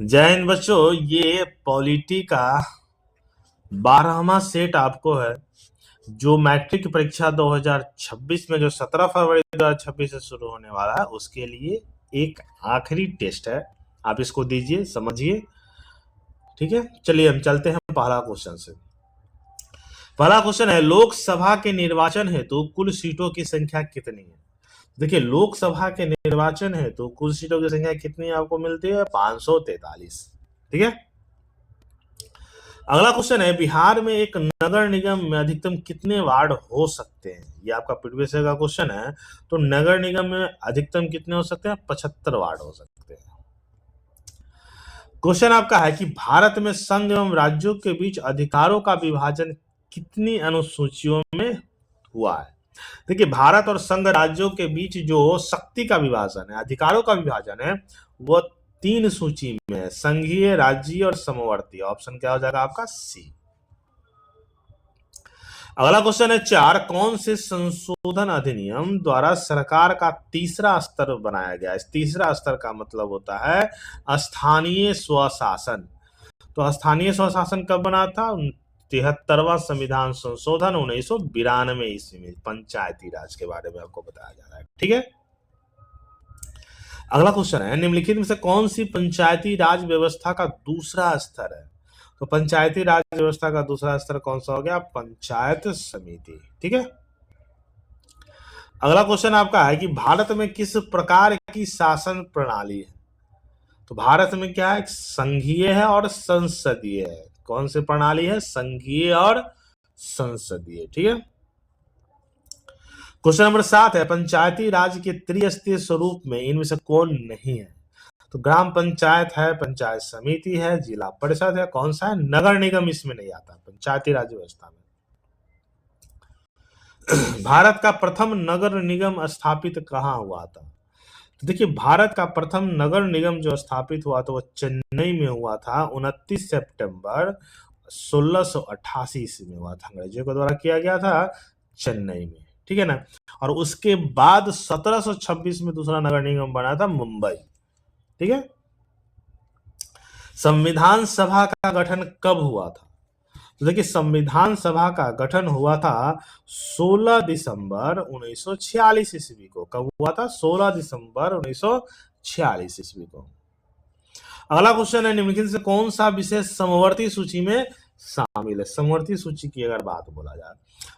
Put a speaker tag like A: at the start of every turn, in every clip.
A: जय हिंद बच्चों, ये पॉलिटी का 12वां सेट आपको है जो मैट्रिक परीक्षा 2026 में जो 17 फरवरी 2026 से शुरू होने वाला है उसके लिए एक आखिरी टेस्ट है। आप इसको दीजिए, समझिए। ठीक है, चलिए हम चलते हैं पहला क्वेश्चन से। पहला क्वेश्चन है, लोकसभा के निर्वाचन हेतु कुल सीटों की संख्या कितनी है? देखिए, लोकसभा के निर्वाचन हेतु कुल सीटों की संख्या कितनी आपको मिलती है? 543। ठीक है। अगला क्वेश्चन है, बिहार में एक नगर निगम में अधिकतम कितने वार्ड हो सकते हैं? ये आपका प्रीवियस ईयर का क्वेश्चन है। तो नगर निगम में अधिकतम कितने हो सकते हैं? 75 वार्ड हो सकते हैं। क्वेश्चन आपका है कि भारत में संघ एवं राज्यों के बीच अधिकारों का विभाजन कितनी अनुसूचियों में हुआ है? देखिए, भारत और संघ राज्यों के बीच जो शक्ति का विभाजन है, अधिकारों का विभाजन है, वो 3 सूची में है, संघीय, राज्यीय और समवर्ती। ऑप्शन क्या हो जाएगा आपका? सी। अगला क्वेश्चन है 4, कौन से संशोधन अधिनियम द्वारा सरकार का तीसरा स्तर बनाया गया? इस तीसरा स्तर का मतलब होता है स्थानीय स्वशासन। तो स्थानीय स्वशासन कब बना था? 73वां संविधान संशोधन 1992 ईस्वी में पंचायती राज के बारे में आपको बताया जा रहा है। ठीक है। अगला क्वेश्चन है, निम्नलिखित में से कौन सी पंचायती राज व्यवस्था का दूसरा स्तर है? तो पंचायती राज व्यवस्था का दूसरा स्तर कौन सा हो गया? पंचायत समिति। ठीक है। अगला क्वेश्चन आपका है कि भारत में किस प्रकार की शासन प्रणाली है? तो भारत में क्या है? संघीय है और संसदीय है। कौन सी प्रणाली है? संघीय और संसदीय। ठीक है। क्वेश्चन नंबर 7 है, पंचायती राज के त्रिस्तरीय स्वरूप में इनमें से कौन नहीं है? तो ग्राम पंचायत है, पंचायत समिति है, जिला परिषद है, कौन सा है? नगर निगम इसमें नहीं आता पंचायती राज व्यवस्था में। भारत का प्रथम नगर निगम स्थापित कहाँ हुआ था? तो देखिए, भारत का प्रथम नगर निगम जो स्थापित हुआ था वो चेन्नई में हुआ था। 29 सितंबर 1688 ईस्वी में हुआ था। अंग्रेजों के द्वारा किया गया था चेन्नई में। ठीक है ना। और उसके बाद 1726 में दूसरा नगर निगम बना था मुंबई। ठीक है। संविधान सभा का गठन कब हुआ था? तो देखिए, संविधान सभा का गठन हुआ था 16 दिसंबर 1946 ईस्वी को। कब हुआ था? 16 दिसंबर 1946 ईस्वी को। अगला क्वेश्चन है, निम्नलिखित से कौन सा विषय समवर्ती सूची में शामिल है? समवर्ती सूची की अगर बात बोला जाए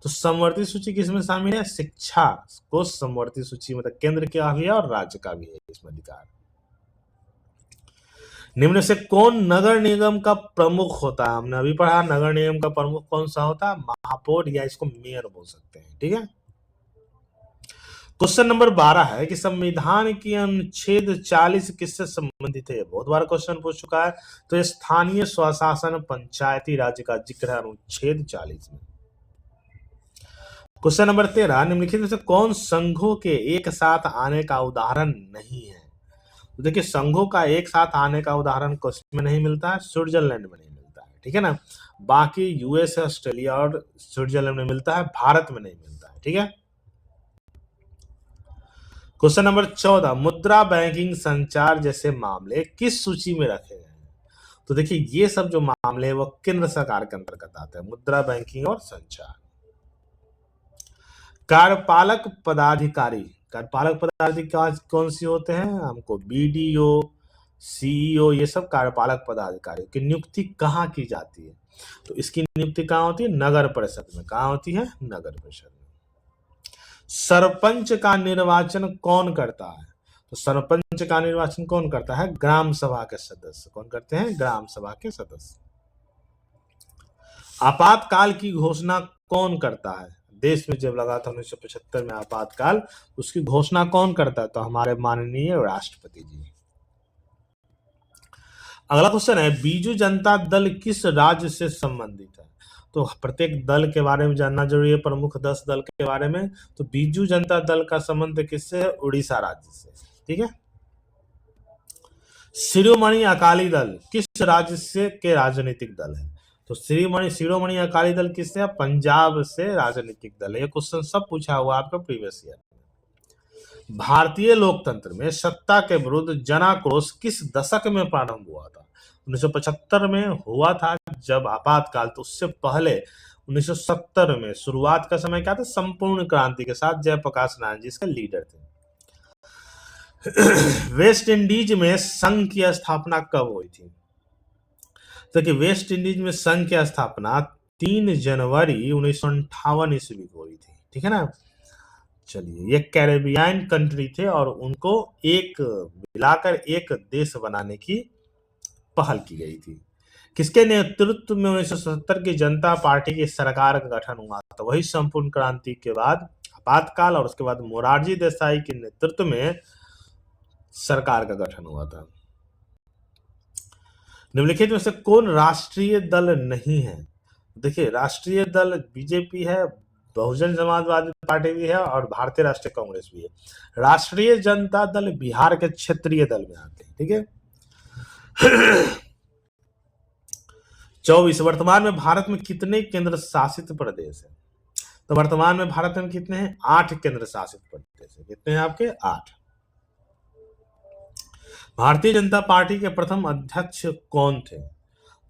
A: तो समवर्ती सूची किसमें शामिल है? शिक्षा को समवर्ती सूची मतलब केंद्र का भी है और राज्य का भी है इसमें अधिकार। निम्न से कौन नगर निगम का प्रमुख होता है? हमने अभी पढ़ा, नगर निगम का प्रमुख कौन सा होता है? महापौर, या इसको मेयर बोल सकते हैं। ठीक है। क्वेश्चन नंबर 12 है कि संविधान की अनुच्छेद 40 किससे संबंधित है? बहुत बार क्वेश्चन पूछ चुका है। तो ये स्थानीय स्वशासन पंचायती राज का जिक्र है अनुच्छेद 40 में। क्वेश्चन नंबर 13, निम्नलिखित में से कौन संघों के एक साथ आने का उदाहरण नहीं है? तो देखिए, संघों का एक साथ आने का उदाहरण किस में नहीं मिलता है? स्विट्जरलैंड में नहीं मिलता है। ठीक है ना। बाकी यूएस, ऑस्ट्रेलिया और स्विट्जरलैंड में मिलता है, भारत में नहीं मिलता है। ठीक है। क्वेश्चन नंबर 14, मुद्रा, बैंकिंग, संचार जैसे मामले किस सूची में रखे गए हैं? तो देखिए, ये सब जो मामले हैं वो केंद्र सरकार के अंतर्गत आते हैं, मुद्रा, बैंकिंग और संचार। कार्यपालक पदाधिकारी, कार्यपालक पदाधिकारी कौन सी होते हैं? हमको बीडीओ, सीईओ, ये सब कार्यपालक पदाधिकारी की नियुक्ति कहाँ की जाती है? तो इसकी नियुक्ति कहाँ होती है? नगर परिषद में। कहाँ होती है? नगर परिषद में। सरपंच का निर्वाचन कौन करता है? तो सरपंच का निर्वाचन कौन करता है? ग्राम सभा के सदस्य। कौन करते हैं? ग्राम सभा के सदस्य। आपातकाल की घोषणा कौन करता है? देश में जब लगा था 1975 में आपातकाल, उसकी घोषणा कौन करता है? तो हमारे माननीय राष्ट्रपति जी। अगला क्वेश्चन है, बीजू जनता दल किस राज्य से संबंधित है? तो प्रत्येक दल के बारे में जानना जरूरी है, प्रमुख 10 दल के बारे में। तो बीजू जनता दल का संबंध किससे है? उड़ीसा राज्य से। ठीक है। शिरोमणि अकाली दल किस राज्य से के राजनीतिक दल है? तो शिरोमणि अकाली दल किससे है? पंजाब से राजनीतिक दल है। ये क्वेश्चन सब पूछा हुआ आपका प्रीवियस ईयर। भारतीय लोकतंत्र में सत्ता के विरुद्ध जनाक्रोश किस दशक में प्रारंभ हुआ था? 1975 में हुआ था जब आपातकाल, तो उससे पहले 1970 में शुरुआत का समय क्या था? संपूर्ण क्रांति के साथ जयप्रकाश नारायण जी इसके लीडर थे। वेस्ट इंडीज में संघ की स्थापना कब हुई थी? तो कि वेस्ट इंडीज में संघ की स्थापना 3 जनवरी 1958 ईस्वी को हुई थी। ठीक है ना। चलिए, ये कैरेबियन कंट्री थे और उनको एक मिलाकर एक देश बनाने की पहल की गई थी। किसके नेतृत्व में 1970 की जनता पार्टी की सरकार का गठन हुआ था? वही संपूर्ण क्रांति के बाद आपातकाल और उसके बाद मोरारजी देसाई के नेतृत्व में सरकार का गठन हुआ था। निम्नलिखित में से कौन राष्ट्रीय दल नहीं है? देखिए, राष्ट्रीय दल बीजेपी है, बहुजन समाजवादी पार्टी भी है और भारतीय राष्ट्रीय कांग्रेस भी है। राष्ट्रीय जनता दल बिहार के क्षेत्रीय दल में आते हैं। ठीक है। 24 वर्तमान में भारत में कितने केंद्र शासित प्रदेश है? तो वर्तमान में भारत में कितने हैं? 8 केंद्र शासित प्रदेश है। कितने हैं आपके? 8। भारतीय जनता पार्टी के प्रथम अध्यक्ष कौन थे?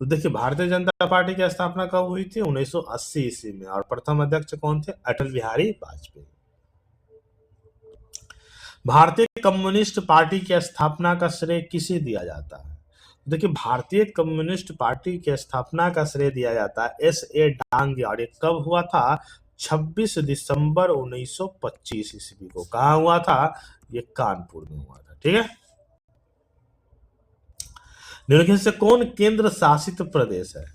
A: तो देखिए, भारतीय जनता पार्टी की स्थापना कब हुई थी? 1980 ईस्वी में। और प्रथम अध्यक्ष कौन थे? अटल बिहारी वाजपेयी। भारतीय कम्युनिस्ट पार्टी की स्थापना का श्रेय किसे दिया जाता है? देखिए, भारतीय कम्युनिस्ट पार्टी की स्थापना का श्रेय दिया जाता है S.A. डांगे। और ये कब हुआ था? 26 दिसंबर 1925 ईस्वी को। कहा हुआ था? ये कानपुर में हुआ था। ठीक है। निम्नलिखित से कौन केंद्र शासित प्रदेश है?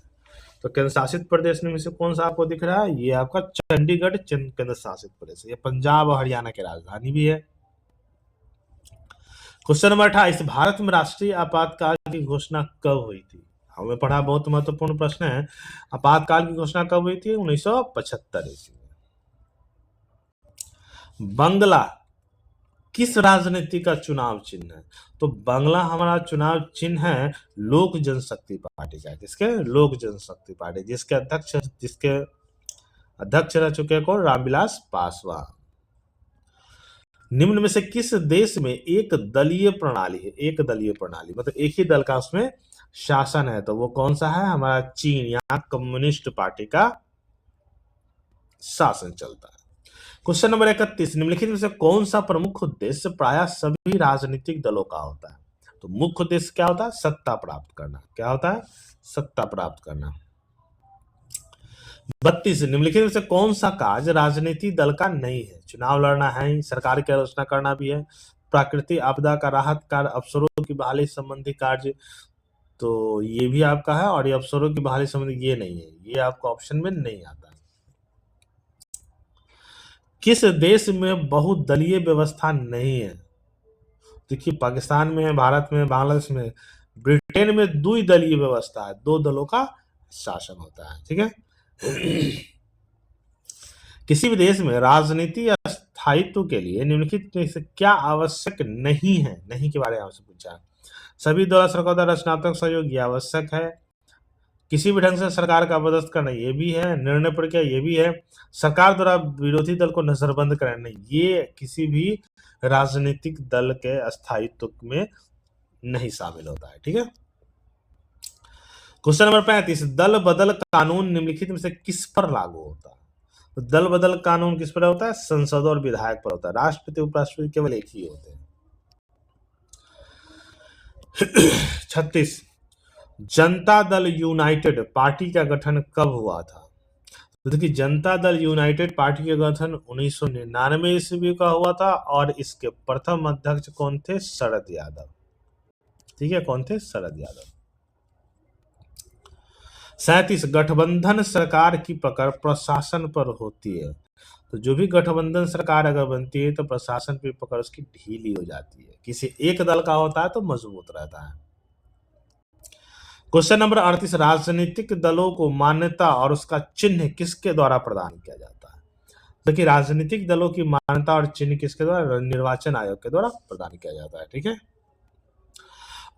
A: तो केंद्र शासित प्रदेश में से कौन सा आपको दिख रहा है? ये आपका चंडीगढ़ केंद्र शासित प्रदेश है। ये पंजाब और हरियाणा की राजधानी भी है। क्वेश्चन नंबर 28, भारत में राष्ट्रीय आपातकाल की घोषणा कब हुई थी? हमें पढ़ा, बहुत महत्वपूर्ण प्रश्न है। आपातकाल की घोषणा कब हुई थी? 1975 ईस्वी में। बंगला किस राजनीति का चुनाव चिन्ह है? तो बंगला हमारा चुनाव चिन्ह है लोक जनशक्ति पार्टी का। किसके? लोक जनशक्ति पार्टी, जिसके अध्यक्ष रह चुके कौन? रामविलास पासवान। निम्न में से किस देश में एक दलीय प्रणाली है? एक दलीय प्रणाली मतलब एक ही दल का उसमें शासन है। तो वो कौन सा है? हमारा चीन। यहाँ कम्युनिस्ट पार्टी का शासन चलता है। क्वेश्चन नंबर 31, निम्नलिखित में से कौन सा प्रमुख उद्देश्य प्रायः सभी राजनीतिक दलों का होता है? तो मुख्य उद्देश्य क्या होता है? सत्ता प्राप्त करना। क्या होता है? सत्ता प्राप्त करना। 32, निम्नलिखित में से कौन सा कार्य राजनीति दल का नहीं है? चुनाव लड़ना है, सरकार की आलोचना करना भी है, प्राकृतिक आपदा का राहत कार्य, अफसरों की बहाली संबंधी कार्य, तो ये भी आपका है। और ये अफसरों की बहाली संबंधी ये नहीं है, ये आपको ऑप्शन में नहीं आता है। किस देश में बहुदलीय व्यवस्था नहीं है? देखिए, पाकिस्तान में, भारत में, बांग्लादेश में, ब्रिटेन में द्विदलीय व्यवस्था है, 2 दलों का शासन होता है। ठीक है। किसी भी देश में राजनीति स्थायित्व के लिए निम्नलिखित में से क्या आवश्यक नहीं है? नहीं के बारे में आपसे पूछा है। सभी द्वारा सरकार द्वारा रचनात्मक सहयोग ये आवश्यक है। किसी भी ढंग से सरकार का बर्दाश्त करना ये भी है। निर्णय प्रक्रिया ये भी है। सरकार द्वारा विरोधी दल को नजरबंद करना ये किसी भी राजनीतिक दल के स्थायित्व में नहीं शामिल होता है। ठीक है। क्वेश्चन नंबर 35, दल बदल कानून निम्नलिखित में से किस पर लागू होता है? तो दल बदल कानून किस पर होता है? संसद और विधायक पर होता है। राष्ट्रपति उपराष्ट्रपति केवल एक ही होते हैं। 36, जनता दल यूनाइटेड पार्टी का गठन कब हुआ था? तो देखिए, जनता दल यूनाइटेड पार्टी का गठन 1999 ईस्वी का हुआ था और इसके प्रथम अध्यक्ष कौन थे? शरद यादव। ठीक है, कौन थे? शरद यादव। 37, गठबंधन सरकार की पकड़ प्रशासन पर होती है। तो जो भी गठबंधन सरकार अगर बनती है तो प्रशासन की पकड़ उसकी ढीली हो जाती है। किसी एक दल का होता है तो मजबूत रहता है। क्वेश्चन नंबर 38, राजनीतिक दलों को मान्यता और उसका चिन्ह किसके द्वारा प्रदान किया जाता है? देखिए, राजनीतिक दलों की मान्यता और चिन्ह किसके द्वारा? निर्वाचन आयोग के द्वारा प्रदान किया जाता है। ठीक है।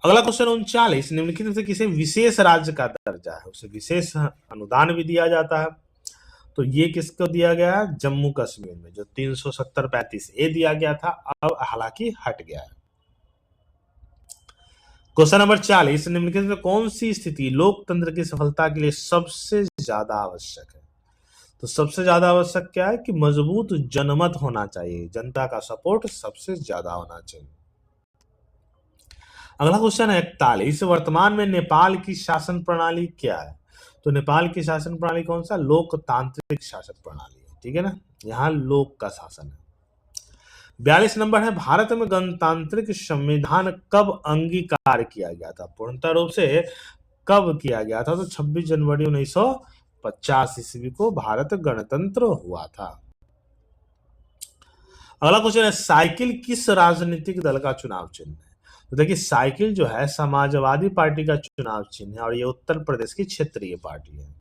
A: अगला क्वेश्चन 39, निम्नलिखित में से किसी विशेष राज्य का दर्जा है, उसे विशेष अनुदान भी दिया जाता है। तो ये किसको दिया गया है? जम्मू कश्मीर में, जो 370-35 दिया गया था, अब हालांकि हट गया है। क्वेश्चन नंबर 40, निम्नलिखित में कौन सी स्थिति लोकतंत्र की सफलता के लिए सबसे ज्यादा आवश्यक है? तो सबसे ज्यादा आवश्यक क्या है कि मजबूत जनमत होना चाहिए, जनता का सपोर्ट सबसे ज्यादा होना चाहिए। अगला क्वेश्चन है 41, वर्तमान में नेपाल की शासन प्रणाली क्या है? तो नेपाल की शासन प्रणाली कौन सा? लोकतांत्रिक शासन प्रणाली है, ठीक है ना, यहाँ लोक का शासन है। 42 नंबर है, भारत में गणतांत्रिक संविधान कब अंगीकार किया गया था? पूर्णतः रूप से कब किया गया था? तो 26 जनवरी 1950 ईस्वी को भारत गणतंत्र हुआ था। अगला क्वेश्चन है, साइकिल किस राजनीतिक दल का चुनाव चिन्ह है? तो देखिए, साइकिल जो है समाजवादी पार्टी का चुनाव चिन्ह है और ये उत्तर प्रदेश की क्षेत्रीय पार्टी है।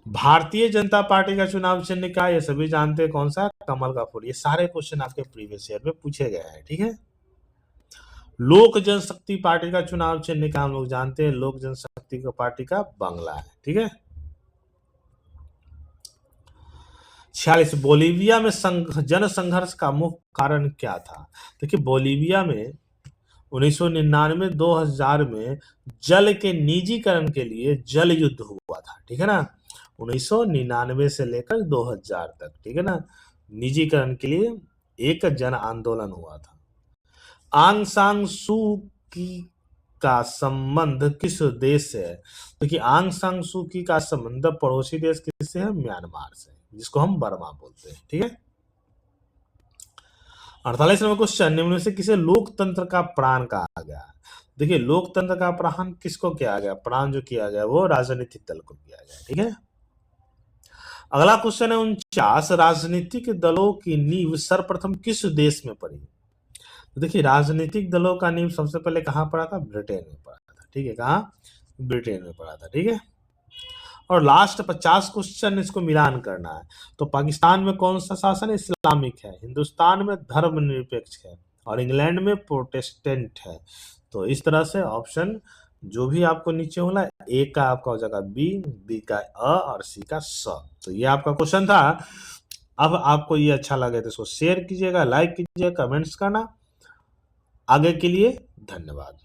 A: भारतीय जनता पार्टी का चुनाव चिन्ह क्या है? ये सभी जानते हैं, कौन सा? कमल का फूल। ये सारे क्वेश्चन आपके प्रीवियस ईयर में पूछे गए हैं, ठीक है। लोक जनशक्ति पार्टी का चुनाव चिन्ह का हम लोग जानते हैं, लोक जनशक्ति का पार्टी का बंगला है, ठीक है। 46, बोलीविया में जनसंघर्ष का मुख्य कारण क्या था? देखिए, बोलीविया में 1999-2000 में जल के निजीकरण के लिए जल युद्ध हुआ था, ठीक है ना, 1999 से लेकर 2000 तक, ठीक है ना, निजीकरण के लिए एक जन आंदोलन हुआ था। आंग सांग सू की का संबंध किस देश से है? देखिए, आंग सांग सू की का संबंध पड़ोसी देश किससे है? म्यांमार से, जिसको हम बर्मा बोलते हैं, ठीक है। 48 नंबर क्वेश्चन, निम्न से किसे लोकतंत्र का प्राण कहा गया? देखिए, लोकतंत्र का प्राण किसको किया गया? प्राण जो किया गया वो राजनीतिक दल को किया गया, ठीक है। अगला क्वेश्चन है 49, राजनीतिक दलों की नींव सर्वप्रथम किस देश में पड़ी? तो देखिए, राजनीतिक दलों का नींव सबसे पहले कहां पड़ा था? ब्रिटेन में पड़ा था, ठीक है, कहां? ब्रिटेन में पड़ा था, ठीक है। और लास्ट 50 क्वेश्चन, इसको मिलान करना है। तो पाकिस्तान में कौन सा शासन इस्लामिक है? हिंदुस्तान में धर्मनिरपेक्ष है और इंग्लैंड में प्रोटेस्टेंट है। तो इस तरह से ऑप्शन जो भी आपको नीचे होला, ए का आपका हो जाएगा बी का अ और सी का स। तो ये आपका क्वेश्चन था। अब आपको ये अच्छा लगे तो इसको शेयर कीजिएगा, लाइक कीजिएगा, कमेंट्स करना। आगे के लिए धन्यवाद।